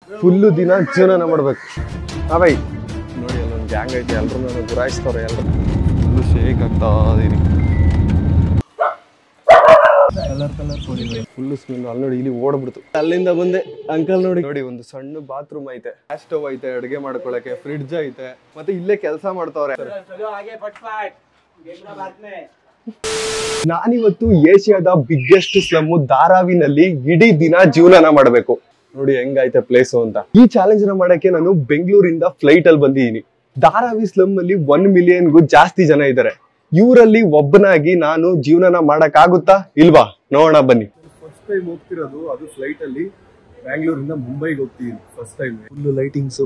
Full ದಿನ ಜೀವನ ಮಾಡ್ಬೇಕು. ಬೈ ನೋಡಿ ಅಲ್ಲೊಂದು ಗ್ಯಾಂಗ್ ಐತೆ, ಎಲ್ಲರೂ ನಾನು ಗುರಾಯಿಸ್ತವ್ರೆ, ಎಲ್ಲರೂ ಫುಲ್ಲು ಶೇಕ್ ಆಗ್ತಾ ಇದೀನಿ. Full smell. ಅಲ್ಲಿ ನೋಡಿ ಇಲ್ಲಿ ಓಡ್ಬಿಡ್ತು. ಅಲ್ಲಿಂದ ಬಂದೆ. ಅಂಕಲ್ ನೋಡಿ ನೋಡಿ ಒಂದು ಸಣ್ಣ ಬಾತ್ರೂಮ್ ಐತೆ, ಗ್ಯಾಸ್ ಸ್ಟವ್ ಐತೆ, ಅಡುಗೆ ಮಾಡ್ಕೊಳಕ್ಕೆ ಫ್ರಿಡ್ಜ್ ಐತೆ, ಮತ್ತೆ ಇಲ್ಲೇ ಕೆಲಸ ಮಾಡ್ತಾವ್ರೆ. ನಾನಿವತ್ತು ಏಷ್ಯಾದ ಬಿಗ್ಗೆಸ್ಟ್ ಸ್ಲಮ್ ಧಾರಾವಿನಲ್ಲಿ ಇಡೀ ದಿನ ಜೀವನ ಮಾಡಬೇಕು. ನೋಡಿ ಹೆಂಗೈತೆ ಪ್ಲೇಸ್ ಅಂತ. ಈ ಚಾಲೆಂಜ್ ನ ಮಾಡಕ್ಕೆ ನಾನು ಬೆಂಗಳೂರಿಂದ ಫ್ಲೈಟ್ ಅಲ್ಲಿ ಬಂದಿದ್ದೀನಿ. ಧಾರಾವಿ ಸ್ಲಮ್ ಅಲ್ಲಿ 1 ಮಿಲಿಯನ್ಗೂ ಜಾಸ್ತಿ ಜನ ಇದ್ದಾರೆ. ಇವರಲ್ಲಿ ಒಬ್ಬನಾಗಿ ನಾನು ಜೀವನ ಮಾಡಕ್ ಆಗುತ್ತಾ ಇಲ್ವಾ ನೋಡೋಣ ಬನ್ನಿ. ಫಸ್ಟ್ ಟೈಮ್ ಹೋಗ್ತಿರೋದು, ಅದು ಫ್ಲೈಟ್ ಅಲ್ಲಿ ಬ್ಯಾಂಗ್ಳೂರಿಂದ ಮುಂಬೈಗೆ ಹೋಗ್ತಿದ್ದೀನಿ. First time full lightings.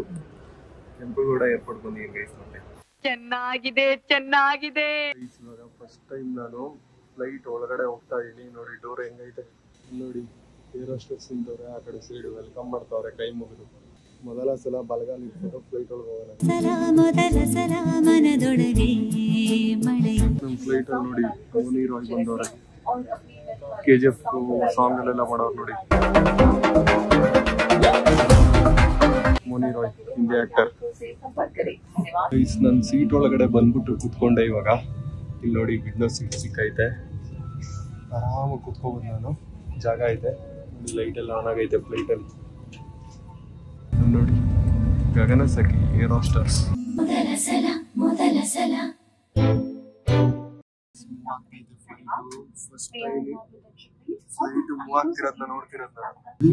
Kempegowda airport ಬಂದಿದ್ದೀನಿ ಗೈಸ್. ಚೆನ್ನಾಗಿದೆ ಚೆನ್ನಾಗಿದೆ. ಇವಾಗ ಫಸ್ಟ್ ಟೈಮ್ ನಾನು ಫ್ಲೈಟ್ ಒಳಗಡೆ ಹೋಗ್ತಾ ಇದೀನಿ. ನೋಡಿ ಡೋರ್ ಹೆಂಗೈತೆ ನೋಡಿ. ಏರ್ ಹೋಸ್ಟೆಸ್ ನಿಂತವ್ರೆ ಆ ಕಡೆ ಸೈಡ್, ವೆಲ್ಕಮ್ ಮಾಡ್ತಾವ್ರೆ ಕೈ ಮುಗಿದು. ಮೊದಲ ಸಲ ಬಲಗಾಲ ಇಟ್ಕೊಂಡು ಫ್ಲೈಟ್ ಒಳಗೆ ಹೋಗೋಣ. ನಮ್ಮ ಫ್ಲೈಟ್ ಅಲ್ಲಿ ನೋಡಿ ಮೋನಿ ರಾಯ್ ಬಂದವ್ರೆ. KGF ಸಾಂಗ್ ಅಲ್ಲೆಲ್ಲ ಮಾಡೋರು ನೋಡಿ. ಮೋನಿ ರಾಯ್ ಹಿಂದಿ ಆಕ್ಟರ್. ನನ್ನ ಸೀಟ್ ಒಳಗಡೆ ಬಂದ್ಬಿಟ್ಟು ಕುತ್ಕೊಂಡೆ. ಇವಾಗ ಇಲ್ಲಿ ನೋಡಿ ವಿಂಡೋ ಸೀಟ್ ಸಿಕ್ಕೈತೆ, ಆರಾಮಾಗಿ ಕುತ್ಕೋಬೋದು ನಾನು. ಜಾಗ ಐತೆ ನೋಡಿ, ಲೈಟ್ ಎಲ್ಲ ಆನ್ ಆಗೈತೆ ಫ್ಲೈಟ್ ಅಲ್ಲಿ. ನೋಡಿ ಗಗನ ಸಖಿ air hostess. First time flight move ಆಗ್ತಿರೋದನ್ನ ನೋಡ್ತಿರೋದು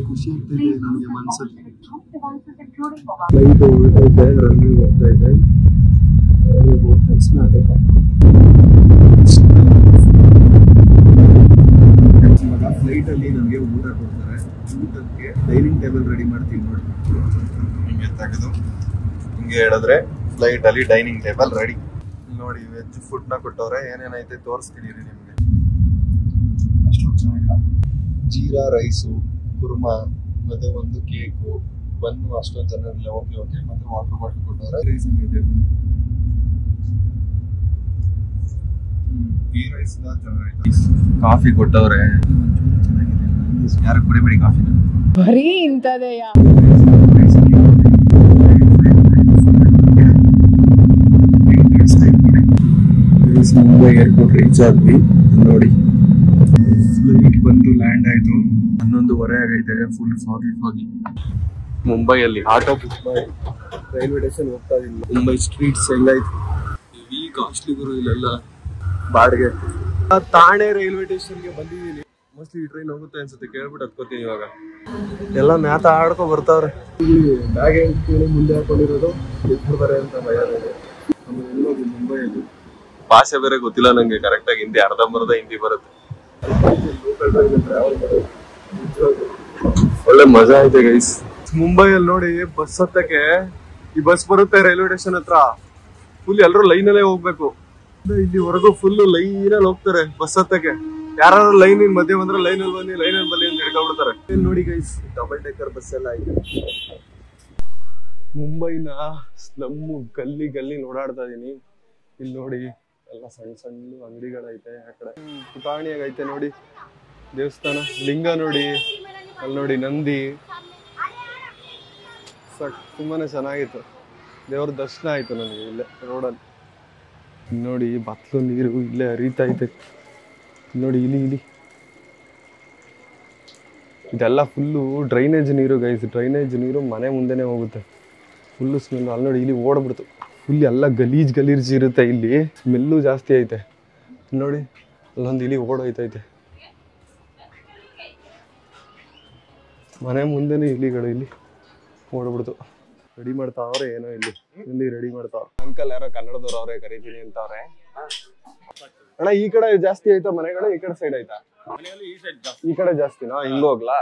ಖುಷಿ ಆಗ್ತಿದೆ ನನಗೆ ಮನ್ಸಲ್ಲಿ. ಫ್ಲೈಟ್ ಹೊರಟೈತೆ, ರನ್ನಿಂಗ್ ಹೋಗ್ತಾ ಇದೆ. ಇವಾಗ ಫ್ಲೈಟ್ ಅಲ್ಲಿ ನನಗೆ ಊಟ ಕೊಡ್ತಾರೆ. ಊಟಕ್ಕೆ ಡೈನಿಂಗ್ ಟೇಬಲ್ ರೆಡಿ ಮಾಡ್ತೀನಿ ನೋಡಿ. ಹಿಂಗೆ ತೆಗೆದು ಹಿಂಗೆ ಹೇಳಿದ್ರೆ ಫ್ಲೈಟ್ ಅಲ್ಲಿ ಡೈನಿಂಗ್ ಟೇಬಲ್ ರೆಡಿ. ನೋಡಿ ವೆಜ್ ಫುಡ್ ನ ಕೊಟ್ಟವ್ರೆ. ಏನೇನೈತೆ ತೋರಿಸ್ತೀನಿ ನಿಮ್ಗೆ. ಅಷ್ಟೊಂದು ಚೆನ್ನಾಗಿಲ್ಲ. ಜೀರಾ ರೈಸು, ಕುರ್ಮಾ, ಮತ್ತೆ ಒಂದು ಕೇಕು, ಬನ್ನು. ಅಷ್ಟೊಂದು ಚೆನ್ನಾಗಿಲ್ಲ. Okay okay. ಮತ್ತೆ ವಾಟರ್ ಬಾಟಲ್ ಕೊಟ್ಟವ್ರೆ. ರೈಸ್ ಹೆಂಗೈತೆ ಈ ರೈಸ್ ಚೆನ್ನಾಗೈತೆ. ಕಾಫಿ ಕೊಟ್ಟವ್ರೆ, ಚೆನ್ನಾಗಿದೆ. ಯಾರು ಕುಡಿಬೇಡಿ ಕಾಫಿನ. ಬರೀ ಇಂಥದೆಯಾ? ಮುಂಬೈ ಏರ್ಪೋರ್ಟ್ ರೀಚ್ ಆದ್ವಿ. ನೋಡಿ ಫ್ಲೈಟ್ ಬಂದು ಲ್ಯಾಂಡ್ ಆಯ್ತು. 11:15 ಆಗೈತೆ. ಫುಲ್ ಫಾಗಿ. ಮುಂಬೈಯಲ್ಲಿ ಆಟೋ ಬುಕ್ ಮಾಡಿ ರೈಲ್ವೆ ಸ್ಟೇಷನ್ ಹೋಗ್ತಾ ಇದೀನಿ. ಮುಂಬೈ ಸ್ಟ್ರೀಟ್ಸ್ ಹೆಂಗಾಯ್ತು. ಈ ಕಾಸ್ಟ್ಲಿ ಗುರು ಇಲ್ಲೆಲ್ಲ ಬಾಡಿಗೆ. ತಾಣೆ ರೈಲ್ವೆ ಸ್ಟೇಷನ್ಗೆ ಬಂದಿದ್ದೀನಿ. ಮೋಸ್ಟ್ಲಿ ಈ ಟ್ರೈನ್ ಹೋಗುತ್ತೆ ಅನ್ಸುತ್ತೆ. ಕೇಳ್ಬಿಟ್ಟು ಹತ್ಕೋತೀನಿ. ಇವಾಗ ಎಲ್ಲ ಮ್ಯಾತ ಆಡ್ಕೊ ಬರ್ತಾವ್ರೆ. ಬ್ಯಾಗ್ ಕೇಳಿ ಮುಂದೆ ಹಾಕೊಂಡಿರೋದು ಎತ್ಬಿಡ್ತಾರೆ ಅಂತ ಭಯ ಇದೆ. ಎಲ್ಲೋದು ಮುಂಬೈಯಲ್ಲಿ ಭಾಷೆ ಬೇರೆ ಗೊತ್ತಿಲ್ಲ ನಂಗೆ ಕರೆಕ್ಟ್ ಆಗಿ. ಹಿಂದಿ ಅರ್ಧಂಬರ್ಧ ಹಿಂದಿ ಬರುತ್ತೆ. ಒಳ್ಳೆ ಮಜಾ ಐತೆ ಗೈಸ್. ಮುಂಬೈಯಲ್ಲಿ ನೋಡಿ ಬಸ್ ಹತ್ತಕ್ಕೆ ಈ ಬಸ್ ಬರುತ್ತೆ ರೈಲ್ವೆ ಸ್ಟೇಷನ್ ಹತ್ರ. ಫುಲ್ ಎಲ್ಲರೂ ಲೈನಲ್ಲೇ ಹೋಗ್ಬೇಕು. ಇಲ್ಲಿವರೆಗೂ ಫುಲ್ ಲೈನಲ್ಲಿ ಹೋಗ್ತಾರೆ ಬಸ್ ಹತ್ತಕ್ಕೆ. ಯಾರು ಲೈನ್ ಮಧ್ಯೆ ಬಂದ್ರೆ ಲೈನಲ್ಲಿ ಬನ್ನಿ ಅಂತ ಹಿಡ್ಕೊಂಡ್ಬಿಡ್ತಾರೆ. ನೋಡಿ ಗೈಸ್ ಡಬಲ್ ಡೆಕ್ಕರ್ ಬಸ್ ಎಲ್ಲ ಐತೆ. ಮುಂಬೈನ ಸ್ಲಮ್ಮು ಗಲ್ಲಿ ಓಡಾಡ್ತಾ ಇದೀನಿ. ಇಲ್ಲಿ ನೋಡಿ ಎಲ್ಲ ಸಣ್ಣ ಸಣ್ಣ ಅಂಗಡಿಗಳೈತೆ. ಆ ಕಡೆ ಪುಟಾಣಿಯಾಗೈತೆ ನೋಡಿ ದೇವಸ್ಥಾನ. ಲಿಂಗ ನೋಡಿ, ಅಲ್ಲಿ ನೋಡಿ ನಂದಿ. ತುಂಬಾನೇ ಚೆನ್ನಾಗಿತ್ತು. ದೇವ್ರ ದರ್ಶನ ಆಯ್ತು ನನಗೆ ಇಲ್ಲೇ ರೋಡಲ್ಲಿ. ನೋಡಿ ಬತ್ಲು ನೀರು ಇಲ್ಲೇ ಹರಿತಾ ಐತೆ. ನೋಡಿ ಇಲಿ ಇದೆಲ್ಲ ಫುಲ್ಲು ಡ್ರೈನೇಜ್ ನೀರು ಗೈಸ್. ಡ್ರೈನೇಜ್ ನೀರು ಮನೆ ಮುಂದೆನೆ ಹೋಗುತ್ತೆ. Full smell. ಅಲ್ಲಿ ನೋಡಿ ಇಲ್ಲಿ ಓಡ್ಬಿಡ್ತು. ಫುಲ್ ಎಲ್ಲ ಗಲೀಜ್ ಇರುತ್ತೆ. ಇಲ್ಲಿ ಸ್ಮೆಲ್ಲು ಜಾಸ್ತಿ ಐತೆ. ನೋಡಿ ಅಲ್ಲೊಂದು ಇಲಿ ಓಡೋಯ್ತೈತೆ. ಮನೆ ಮುಂದೆನೇ ಇಲಿಗಳು. ಇಲ್ಲಿ ಓಡ್ಬಿಡ್ತು. ರೆಡಿ ಮಾಡ್ತಾವ್ರೆ ಏನೋ ಇಲ್ಲಿ ರೆಡಿ ಮಾಡ್ತಾವ್ರೆ. ಅಂಕಲ್ ಯಾರೋ ಕನ್ನಡದವ್ರು ಅವ್ರೆ, ಕರಿತೀನಿ ಅಂತವ್ರೆ. ಅಣ್ಣ ಈ ಕಡೆ ಜಾಸ್ತಿ ಆಯ್ತಾ ಮನೆಗಳು? ಈ ಕಡೆ ಸೈಡ್ ಆಯ್ತಾ? ಈ ಕಡೆ ಜಾಸ್ತಿನಾ? ಹಿಂಗೋಗ್ಲಾ?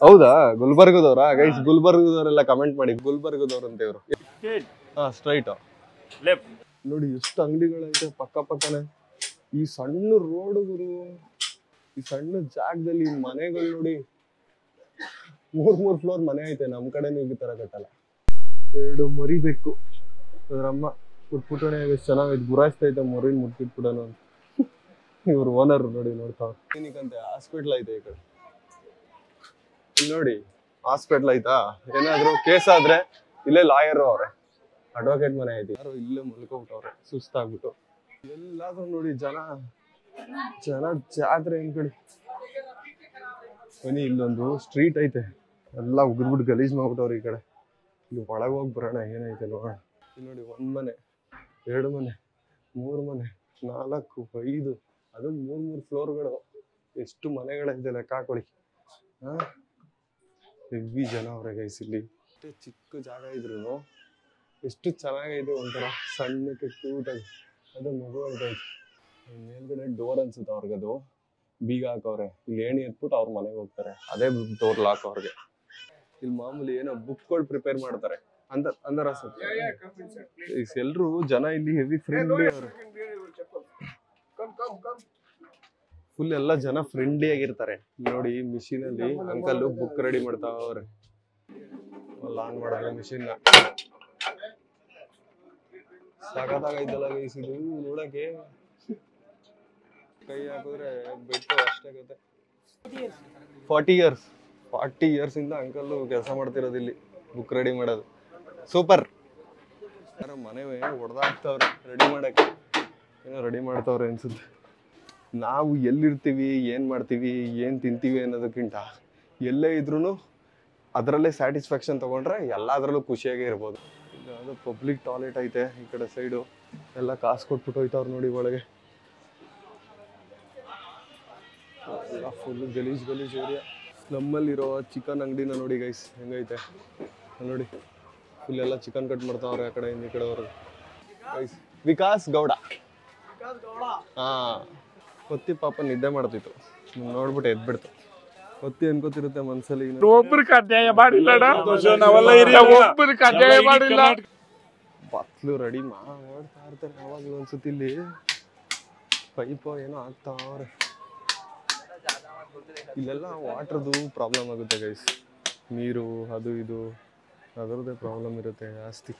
ಹೌದಾ? ಗುಲ್ಬರ್ಗದವ್ರಾ ಗೈಸ್? ಗುಲ್ಬರ್ಗದವರೆಲ್ಲ ಕಮೆಂಟ್ ಮಾಡಿ. ಗುಲ್ಬರ್ಗದವ್ರು ಅಂತ ಇವ್ರು. ಹಾ ಸ್ಟ್ರೈಟ್ ನೋಡಿ ಎಷ್ಟು ಅಂಗಡಿಗಳೈತೆ ಪಕ್ಕನೆ. ಈ ಸಣ್ಣ ರೋಡ್ಗಳು, ಈ ಸಣ್ಣ ಜಾಗದಲ್ಲಿ ಮನೆಗಳು ನೋಡಿ. 3 ಫ್ಲೋರ್ ಮನೆ ಐತೆ. ನಮ್ ಕಡೆನೂ ಈ ತರ ಕಟ್ಟಲ್ಲ. 2 ಮರಿಬೇಕು. ಅದ್ರಮ್ಮ ಪುಟ್ಪುಟಣೆ ಎಷ್ಟು ಚೆನ್ನಾಗೈತೆ. ಗುರಾಯಿಸ್ತೈತೆ ಮೊರಿನ್ ಮುಟ್ಬಿಟ್ಬಿಡೋಣ ಅಂತ. ಇವ್ರು ಓನರ್ ನೋಡಿ ನೋಡ್ತಾವ್ರು. ಕ್ಲಿನಿಕ್ ಅಂತೆ ಹಾಸ್ಪಿಟ್ಲ್ ಐತೆ ಈ ಕಡೆ. ಇಲ್ಲಿ ನೋಡಿ ಹಾಸ್ಪಿಟ್ಲ್ ಆಯ್ತಾ, ಏನಾದ್ರು ಕೇಸ್ ಆದ್ರೆ ಇಲ್ಲೇ ಲಾಯರ್ ಅವ್ರೆ, ಅಡ್ವೊಕೇಟ್ ಮನೆ ಐತಿ, ಯಾರು ಇಲ್ಲೇ ಮಲ್ಕೊಬಿಟ್ಟವ್ರೆ ಸುಸ್ತಾಗ್ಬಿಟ್ಟು. ಎಲ್ಲಾದ್ರೂ ನೋಡಿ ಜನ ಜಾತ್ರೆ ಅನ್ಕೊಳ್ಳಿ. ಬನ್ನಿ, ಇಲ್ಲೊಂದು ಸ್ಟ್ರೀಟ್ ಐತೆ, ಎಲ್ಲ ಉಗಿದ್ಬಿಟ್ಟು ಗಲೀಜ್ ಮಾಡ್ಬಿಟ್ಟವ್ರು. ಈ ಕಡೆ ಇಲ್ಲಿ ಒಳಗೆ ಹೋಗಿ ಬರೋಣ ಏನೈತೆ ನೋಡೋಣ. ಇಲ್ಲಿ ನೋಡಿ, 1 ಮನೆ 2 ಮನೆ 3 ಮನೆ 4 5, ಅದು 3 ಫ್ಲೋರ್ಗಳು. ಎಷ್ಟು ಮನೆಗಳೈತೆ ಲೆಕ್ಕ ಹಾಕೊಳ್ಳಿ. ಹೆವಿ ಜನ ಅವ್ರೆ ಗೈಸ್. ಇಲ್ಲಿ ಚಿಕ್ಕ ಜಾಗ ಇದ್ರು ಎಷ್ಟು ಚೆನ್ನಾಗೈತೆ, ಒಂಥರ ಸಣ್ಣಕ್ಕೆ ಕ್ಯೂಟ್ ಆಗಿ. ಅದು ಮಗು ಅಂತೈತೆ. ಮೇಲ್ಗಡೆ ಡೋರ್ ಅನ್ಸುತ್ತೆ ಅವ್ರಿಗದು, ಬೀಗ ಹಾಕವ್ರೆ. ಇಲ್ಲಿ ಏಣಿ ಎತ್ಬಿಟ್ಟು ಅವ್ರ ಮನೆಗೆ ಹೋಗ್ತಾರೆ, ಅದೇ ಡೋರ್ ಲಾಕ್ ಅವ್ರಿಗೆ. ಇಲ್ಲಿ ಮಾಮೂಲಿ ಏನೋ ಬುಕ್ಗಳು ಪ್ರಿಪೇರ್ ಮಾಡ್ತಾರೆ ಅಂದರ ಎಲ್ರು ಜನ ಇಲ್ಲಿ ಹೆವಿ ಫ್ರೆಂಡ್ಲಿ ಅವ್ರೆ. ಫುಲ್ ಎಲ್ಲ ಜನ ಫ್ರೆಂಡ್ಲಿ ಆಗಿರ್ತಾರೆ. ನೋಡಿ ಮಿಷಿನ್ ಅಲ್ಲಿ ಅಂಕಲ್ ಬುಕ್ ರೆಡಿ ಮಾಡ್ತಾವ್ರೆ. ಆನ್ ಮಾಡಿದ್ರೆ ಮಿಷಿನ್ ಸಖತ್ತಾಗೈತಲ್ಲ ಗೈಸ್. ಇದು ನೋಡಕ್ಕೆ ಕೈ ಹಾಕಿದ್ರೆ ಬೆಟ್ಟು ಅಷ್ಟಾಗುತ್ತೆ. 40 ಇಯರ್ಸ್ ಇಂದ ಅಂಕಲ್ ಕೆಲಸ ಮಾಡ್ತಿರೋದು ಇಲ್ಲಿ, ಬುಕ್ ರೆಡಿ ಮಾಡೋದು. ಸೂಪರ್. ಯಾರೋ ಮನೆ ಹೊಡೆದಾಕ್ತವ್ರೆ ರೆಡಿ ಮಾಡಕ್ಕೆ, ಏನೋ ರೆಡಿ ಮಾಡ್ತಾವ್ರೆ ಅನ್ಸುತ್ತೆ. ನಾವು ಎಲ್ಲಿರ್ತೀವಿ, ಏನ್ ಮಾಡ್ತೀವಿ, ಏನ್ ತಿಂತೀವಿ ಅನ್ನೋದಕ್ಕಿಂತ ಎಲ್ಲೇ ಇದ್ರೂ ಅದರಲ್ಲೇ ಸ್ಯಾಟಿಸ್ಫ್ಯಾಕ್ಷನ್ ತಗೊಂಡ್ರೆ ಎಲ್ಲದರಲ್ಲೂ ಖುಷಿಯಾಗೇ ಇರ್ಬೋದು. ಅದು ಪಬ್ಲಿಕ್ ಟಾಯ್ಲೆಟ್ ಐತೆ ಈ ಕಡೆ ಸೈಡು, ಎಲ್ಲ ಕಾಸು ಕೊಟ್ಬಿಟ್ಟು ಹೋಯ್ತವ್ರು ನೋಡಿ ಒಳಗೆ. ಎಲ್ಲ ಫುಲ್ ಗಲೀಜ್ ಏರಿಯಾ. ಸ್ಲಮ್ಮಲ್ಲಿರೋ ಚಿಕನ್ ಅಂಗಡಿನ ನೋಡಿ ಗೈಸ್ ಹೆಂಗೈತೆ ನೋಡಿ. ಫುಲ್ ಎಲ್ಲ ಚಿಕನ್ ಕಟ್ ಮಾಡ್ತಾವ್ರೆ ಆ ಕಡೆ ಈ ಕಡೆವರೆಗೂ ಗೈಸ್. ವಿಕಾಸ್ ಗೌಡ. ಹಾ, ಕೊತ್ತಿ ಪಾಪ ನಿದ್ದೆ ಮಾಡ್ತಿತ್ತು, ನೋಡ್ಬಿಟ್ಟು ಎದ್ಬಿಡ್ತು. ಕೊತ್ತಿ ಅನ್ಕೋತಿರುತ್ತೆ ಮನ್ಸಲ್ಲಿ, ಬತ್ಲು ರೆಡಿ ಮಾಡ್ತಾ ಇರ್ತಾರೆ ಯಾವಾಗ್ಲೂ ಅನ್ಸುತ್ತೆ. ಇಲ್ಲಿ ಪೈಪ್ ಏನೋ ಆಗ್ತಾವ್ರೆ. ಇಲ್ಲೆಲ್ಲ ವಾಟರ್ದು ಪ್ರಾಬ್ಲಮ್ ಆಗುತ್ತೆ ಗೈಸ್, ನೀರು ಅದು ಇದು ಅದರದ್ದೇ ಪ್ರಾಬ್ಲಮ್ ಇರುತ್ತೆ ಜಾಸ್ತಿ.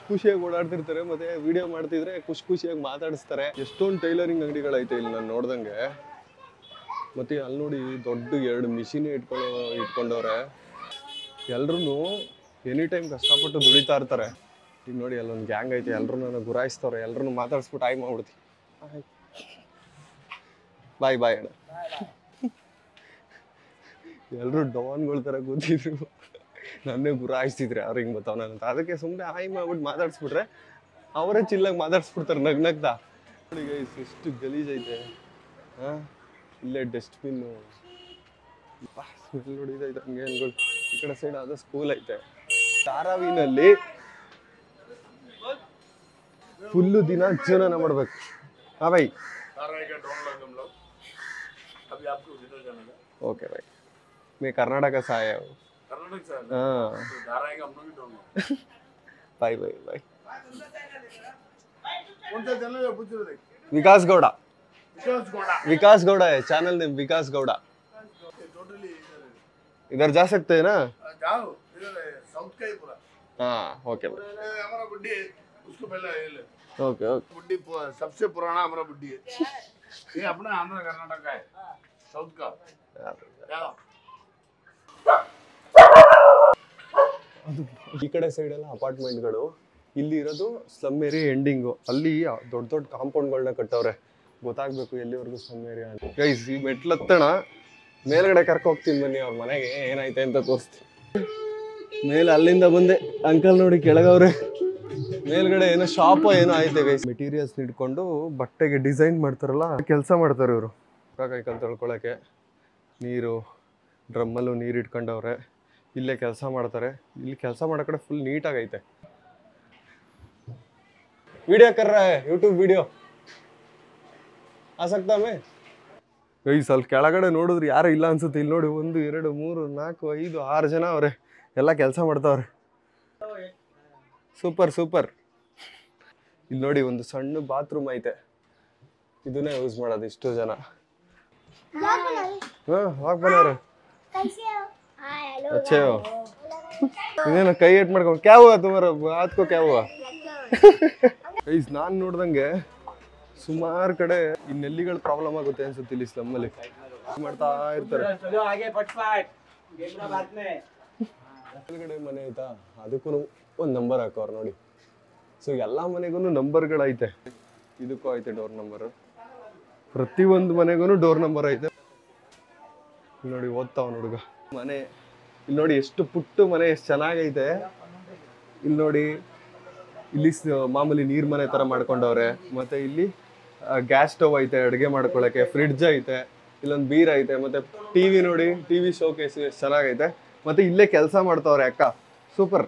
ಖುಷಿಯಾಗಿ ಓಡಾಡ್ತಿರ್ತಾರೆ, ಮತ್ತೆ ವಿಡಿಯೋ ಮಾಡ್ತಿದ್ರೆ ಖುಷಿಯಾಗಿ ಮಾತಾಡಿಸ್ತಾರೆ. ಎಷ್ಟೊಂದು ಟೈಲರಿಂಗ್ ಅಂಗಡಿಗಳೈತೆ ಇಲ್ಲಿ ನಾನು ನೋಡ್ದಂಗೆ. ಮತ್ತೆ ಅಲ್ಲಿ ನೋಡಿ ದೊಡ್ಡ 2 ಮಿಷಿನ್ ಇಟ್ಕೊಂಡವ್ರೆ. ಎಲ್ರು ಎನಿ ಟೈಮ್ ಕಷ್ಟಪಟ್ಟು ದುಡಿತಾ ಇರ್ತಾರೆ. ಈಗ ನೋಡಿ ಅಲ್ಲೊಂದು ಗ್ಯಾಂಗ್ ಐತೆ, ಎಲ್ರು ನನ್ನ ಗುರಾಯಿಸ್ತವ್ರೆ. ಎಲ್ರು ಮಾತಾಡಿಸ್ಬಿಟ್ಟು ಆಯ್ ಮಾಡ್ಬಿಡ್ತಿ. ಬಾಯ್ ಅಣ್ಣ. ಎಲ್ರು ಡಾನ್ಗಳ ಥರ ಕೂತಿದ್ರು, ನನ್ನೇ ಗುರಾಯಿಸ್ತಿದ್ರೆ ಅವ್ರು ಹಿಂಗೆ ಬರ್ತಾವ ಅಂತ. ಅದಕ್ಕೆ ಸುಮ್ಮನೆ ಆಯ್ ಮಾಡ್ಬಿಟ್ಟು ಮಾತಾಡ್ಸ್ಬಿಟ್ರೆ ಅವರೇ ಚಿಲ್ಲಾಗಿ ಮಾತಾಡ್ಸ್ಬಿಡ್ತಾರೆ ನಗ್ನಗ್ತಾ. ನೋಡಿ ಗೈಸ್ ಎಷ್ಟು ಗಲೀಜೈತೆ. ಇಲ್ಲೇ ಡಸ್ಟ್ಬಿನ್ನು ಸ್ಮೆಲ್ ಹೊಡಿತೈತೆ ಹಂಗೆ ಅನ್ಕೊಂಡು. ಈ ಕಡೆ ಸೈಡ್ ಅದು ಸ್ಕೂಲ್ ಐತೆ. ಧಾರಾವಿನಲ್ಲಿ ಫುಲ್ಲು ದಿನ ಜೀವನ ಮಾಡ್ಬೇಕು. हाँ भाई, ओके भाई, मैं कर्नाटक से आया हूँ. हाँ, बाय. विकास गौड़ा है चैनल नेम, विकास गौड़ा. इधर जा सकते हैं ना? जाओ, इधर साउथ का ही पूरा. हाँ, ओके भाई. हमारा बुड्ढी है, उसको पहले ओके. बुड्ढी सबसे पुराना हमारा बुड्ढी है. ये अपना आंध्र कर्नाटक का है, साउथ का. ಈ ಕಡೆ ಸೈಡ್ ಎಲ್ಲ ಅಪಾರ್ಟ್ಮೆಂಟ್ಗಳು, ಇಲ್ಲಿ ಇರೋದು ಸ್ಲಮ್ ಏರಿಯಾ ಎಂಡಿಂಗು. ಅಲ್ಲಿ ದೊಡ್ಡ ಕಾಂಪೌಂಡ್ಗಳನ್ನ ಕಟ್ಟವ್ರೆ. ಗೊತ್ತಾಗ್ಬೇಕು ಎಲ್ಲಿವರೆಗೂ ಸ್ಲಮ್ ಏರಿಯಾ ಅಂತ. ಗೈಸ್ ಈ ಮೆಟ್ಲತ್ತಣ ಮೇಲ್ಗಡೆ ಕರ್ಕೊ ಹೋಗ್ತೀನಿ ಬನ್ನಿ, ಅವ್ರ ಮನೆಗೆ ಏನೈತೆ ಅಂತ ತೋರಿಸ್ತೀನಿ. ಮೇಲೆ ಅಲ್ಲಿಂದ ಬಂದೆ, ಅಂಕಲ್ ನೋಡಿ ಕೆಳಗವ್ರೆ. ಮೇಲ್ಗಡೆ ಏನೋ ಶಾಪ್ ಏನೋ ಐತೆ ಗೈಸ್. ಮೆಟೀರಿಯಲ್ಸ್ ಇಟ್ಕೊಂಡು ಬಟ್ಟೆಗೆ ಡಿಸೈನ್ ಮಾಡ್ತಾರಲ್ಲ, ಕೆಲಸ ಮಾಡ್ತಾರೆ ಇವರು. ಕೈಕಲ್ ತೊಳ್ಕೊಳಕ್ಕೆ ನೀರು, ಡ್ರಮ್ಮಲ್ಲೂ ನೀರು ಇಟ್ಕೊಂಡವ್ರೆ. ಇಲ್ಲೇ ಕೆಲಸ ಮಾಡ್ತಾರೆ. ಇಲ್ಲಿ ಕೆಲಸ ಮಾಡೋ ಕಡೆ ಫುಲ್ ನೀಟಾಗೈತೆ. ವಿಡಿಯೋ ಕರ್ರ ಯೂಟ್ಯೂಬ್ ವಿಡಿಯೋ ಆಸಕ್ತಾಮೆ ಗೈಸ್. ಅಲ್ಲಿ ಕೆಳಗಡೆ ನೋಡಿದ್ರೆ ಯಾರು ಇಲ್ಲ ಅನ್ಸುತ್ತೆ. ಇಲ್ಲಿ ನೋಡಿ 1 2 3 4 5 6 ಜನ ಅವ್ರೆ, ಎಲ್ಲ ಕೆಲಸ ಮಾಡ್ತಾವ್ರೆ. ಸೂಪರ್. ಇಲ್ಲಿ ನೋಡಿ ಒಂದು ಸಣ್ಣ ಬಾತ್ರೂಮ್ ಐತೆ, ಇದನ್ನೇ ಯೂಸ್ ಮಾಡೋದು ಇಷ್ಟು ಜನ. ಹಾಕ್ ಬಂದವ್ರೆ. अच्छे हो? ಇದೇನೋ ಕೈ ಏಟ್ ಮಾಡ್ಕೊಂಡು ಕ್ಯಾ ಹುವಾ ತುಮಾರ ಹಾತ್ ಕೋ ಕ್ಯಾ ಹುವಾ? ಗೈಸ್ ನಾನು ನೋಡ್ದಂಗೆ ಸುಮಾರು ಕಡೆ ಈ ನೆಲ್ಲಿಗಳ ಪ್ರಾಬ್ಲಮ್ ಆಗುತ್ತೆ ಅನ್ಸುತ್ತೆ ಇಲ್ಲಿ ಸ್ಲಮ್ಮಲ್ಲಿ. ಮಾಡ್ತಾ ಇರ್ತಾರೆ. ಕೆಳಗಡೆ ಮನೆ ಆಯ್ತಾ, ಅದಕ್ಕೂ ಒಂದು ನಂಬರ್ ಹಾಕೋರು ನೋಡಿ. ಸೊ ಎಲ್ಲ ಮನೆಗೂ ನಂಬರ್ಗಳೈತೆ. ಇದಕ್ಕೂ ಐತೆ ಡೋರ್ ನಂಬರ್, ಪ್ರತಿಯೊಂದು ಮನೆಗೂ ಡೋರ್ ನಂಬರ್ ಐತೆ. ನೋಡಿ ಓದ್ತಾವ ಹುಡುಗ ಮನೆ. ಇಲ್ಲಿ ನೋಡಿ ಎಷ್ಟು ಪುಟ್ಟು ಮನೆ, ಎಷ್ಟು ಚೆನ್ನಾಗೈತೆ. ಇಲ್ಲಿ ನೋಡಿ, ಇಲ್ಲಿ ಮಾಮೂಲಿ ನೀರ್ ಮನೆ ತರ ಮಾಡ್ಕೊಂಡವ್ರೆ. ಮತ್ತೆ ಇಲ್ಲಿ ಗ್ಯಾಸ್ ಸ್ಟವ್ ಐತೆ ಅಡುಗೆ ಮಾಡ್ಕೊಳಕ್ಕೆ, ಫ್ರಿಡ್ಜ್ ಐತೆ, ಇಲ್ಲೊಂದು ಬೀರ್ ಐತೆ, ಮತ್ತೆ ಟಿವಿ ನೋಡಿ, ಟಿವಿ ಶೋಕೇಸ್ ಎಷ್ಟು ಚೆನ್ನಾಗೈತೆ. ಮತ್ತೆ ಇಲ್ಲೇ ಕೆಲಸ ಮಾಡ್ತಾವ್ರೆ ಅಕ್ಕ, ಸೂಪರ್.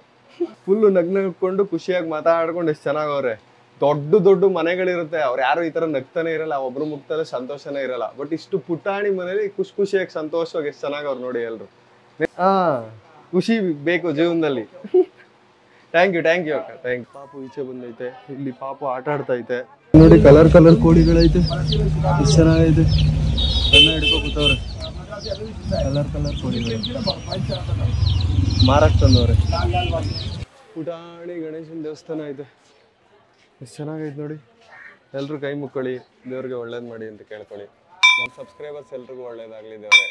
ಫುಲ್ಲು ನಗ್ನಕೊಂಡು ಖುಷಿಯಾಗಿ ಮಾತಾಡ್ಕೊಂಡು ಎಷ್ಟು ಚೆನ್ನಾಗವ್ರೆ. ದೊಡ್ಡ ದೊಡ್ಡ ಮನೆಗಳಿರುತ್ತೆ, ಅವ್ರು ಯಾರು ಈ ತರ ನಗ್ತಾನೆ ಇರಲ್ಲ, ಒಬ್ರು ಮುಗ್ತಾರೆ ಸಂತೋಷನೇ ಇರಲ್ಲ. ಬಟ್ ಇಷ್ಟು ಪುಟಾಣಿ ಮನೇಲಿ ಖುಷಿಯಾಗಿ ಸಂತೋಷವಾಗಿ ಎಷ್ಟು ಚೆನ್ನಾಗವ್ರು ನೋಡಿ ಎಲ್ರು. ಖುಷಿ ಬೇಕು ಜೀವನದಲ್ಲಿ. ಥ್ಯಾಂಕ್ ಯು ಅಕ್ಕ, ಥ್ಯಾಂಕ್ ಯು. ಪಾಪು ಈಚೆ ಬಂದೈತೆ, ಇಲ್ಲಿ ಪಾಪು ಆಟ ಆಡ್ತೈತೆ ನೋಡಿ. ಕಲರ್ ಕೋಳಿಗಳೈತೆ, ಎಷ್ಟು ಚೆನ್ನಾಗೈತೆ. ಕಣ್ಣ ಹಿಡ್ಕೊ ಕೂತವ್ರೆ, ಕಲರ್ ಕೋಳಿಗಳು ಮಾರಕ್ ತಂದವ್ರೆ. ಪುಟಾಣಿ ಗಣೇಶನ ದೇವಸ್ಥಾನ ಐತೆ, ಎಷ್ಟು ಚೆನ್ನಾಗೈತೆ ನೋಡಿ. ಎಲ್ರು ಕೈ ಮುಕ್ಕೊಳ್ಳಿ, ದೇವ್ರಿಗೆ ಒಳ್ಳೇದು ಮಾಡಿ ಅಂತ ಕೇಳ್ಕೊಳ್ಳಿ. ನಮ್ಮ ಸಬ್ಸ್ಕ್ರೈಬರ್ಸ್ ಎಲ್ರಿಗೂ ಒಳ್ಳೇದಾಗಲಿ ದೇವ್ರೆ.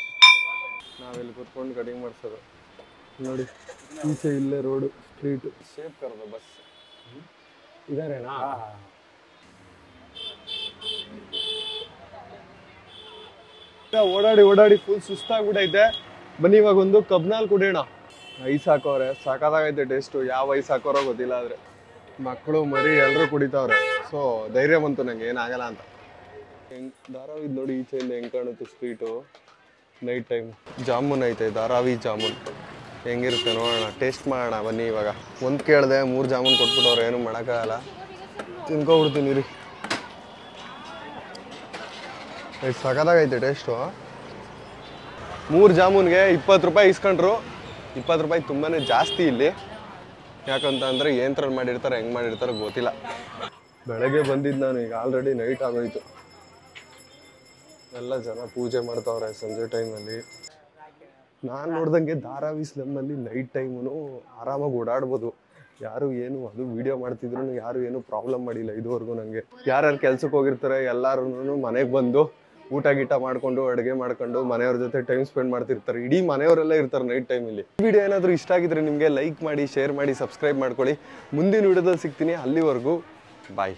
ನಾವಿಲ್ಲಿ ಕೂತ್ಕೊಂಡು ಕಟಿಂಗ್ ಮಾಡಿಸೋದು ನೋಡಿ. ಈಚೆ ಇಲ್ಲೇ ರೋಡು, ಸ್ಟ್ರೀಟ್ ಶೇಪ್ ಕರೋದು ಬಸ್ ಇದಾರೇನಾ. ಓಡಾಡಿ ಫುಲ್ ಸುಸ್ತಾಗ್ಬಿಟ್ಟೈತೆ. ಬನ್ನಿ ಇವಾಗ ಒಂದು ಕಬ್ನಾಲ್ ಕುಡಿಯೋಣ. ಐಸ್ ಹಾಕೋರೆ, ಸಾಕಾಗೈತೆ ಟೇಸ್ಟು. ಯಾವ ಐಸ್ ಹಾಕೋರೋ ಗೊತ್ತಿಲ್ಲ, ಆದ್ರೆ ಮಕ್ಕಳು ಮರಿ ಎಲ್ಲರೂ ಕುಡಿತಾವ್ರೆ. ಸೊ ಧೈರ್ಯ ಬಂತು ನಂಗೆ, ಏನಾಗಲ್ಲ ಅಂತ. ಧಾರಾವಿ ನೋಡಿ, ಈಚೆಯಿಂದ ಹೆಂಗ್ ಕಾಣುತ್ತೆ ಸ್ಟ್ರೀಟು ನೈಟ್ ಟೈಮ್. ಜಾಮೂನ್ ಐತೆ, ಧಾರಾವಿ ಜಾಮೂನ್ ಹೆಂಗಿರುತ್ತೆ ನೋಡೋಣ, ಟೇಸ್ಟ್ ಮಾಡೋಣ ಬನ್ನಿ. ಇವಾಗ ಒಂದು ಕೇಳಿದೆ, 3 ಜಾಮೂನ್ ಕೊಟ್ಬಿಟ್ಟವ್ರೆ, ಏನು ಮಾಡೋಕ್ಕಾಗಲ್ಲ, ತಿನ್ಕೊಬಿಡ್ತೀನಿ ರೀ. ಸಖತ್ತಾಗೈತೆ ಟೇಸ್ಟು. 3 ಜಾಮೂನ್ಗೆ 20 ರೂಪಾಯಿ ಇಸ್ಕೊಂಡ್ರು. 20 ರೂಪಾಯಿ ತುಂಬಾ ಜಾಸ್ತಿ ಇಲ್ಲಿ. ಯಾಕಂತ ಅಂದರೆ ಏನ್ರಲ್ಲಿ ಮಾಡಿರ್ತಾರೆ, ಹೆಂಗೆ ಮಾಡಿರ್ತಾರೋ ಗೊತ್ತಿಲ್ಲ. ಬೆಳಗ್ಗೆ ಬಂದಿದ್ದು ನಾನು, ಈಗ ಆಲ್ರೆಡಿ ನೈಟ್ ಆಗೋಯ್ತು. ಎಲ್ಲ ಜನ ಪೂಜೆ ಮಾಡ್ತಾವ್ರೆ ಸಂಜೆ ಟೈಮಲ್ಲಿ. ನಾನು ನೋಡ್ದಂಗೆ ಧಾರಾವಿ ಸ್ಲಮ್ಮಲ್ಲಿ ನೈಟ್ ಟೈಮು ಆರಾಮಾಗಿ ಓಡಾಡ್ಬೋದು. ಯಾರು ಏನು ಅದು ವಿಡಿಯೋ ಮಾಡ್ತಿದ್ರು ಯಾರು ಏನು ಪ್ರಾಬ್ಲಮ್ ಮಾಡಿಲ್ಲ ಇದುವರೆಗೂ. ನನಗೆ ಯಾರ್ಯಾರು ಕೆಲ್ಸಕ್ಕೆ ಹೋಗಿರ್ತಾರೆ ಎಲ್ಲರೂ ಮನೆಗೆ ಬಂದು ಊಟ ಗೀಟ ಮಾಡ್ಕೊಂಡು, ಅಡುಗೆ ಮಾಡ್ಕೊಂಡು, ಮನೆಯವ್ರ ಜೊತೆ ಟೈಮ್ ಸ್ಪೆಂಡ್ ಮಾಡ್ತಿರ್ತಾರೆ. ಇಡೀ ಮನೆಯವರೆಲ್ಲ ಇರ್ತಾರೆ ನೈಟ್ ಟೈಮಲ್ಲಿ. ಈ ವಿಡಿಯೋ ಏನಾದರೂ ಇಷ್ಟ ಆಗಿದ್ರೆ ನಿಮಗೆ ಲೈಕ್ ಮಾಡಿ, ಶೇರ್ ಮಾಡಿ, ಸಬ್ಸ್ಕ್ರೈಬ್ ಮಾಡ್ಕೊಳ್ಳಿ. ಮುಂದಿನ ವಿಡಿಯೋದಲ್ಲಿ ಸಿಗ್ತೀನಿ. ಅಲ್ಲಿವರೆಗೂ ಬಾಯ್.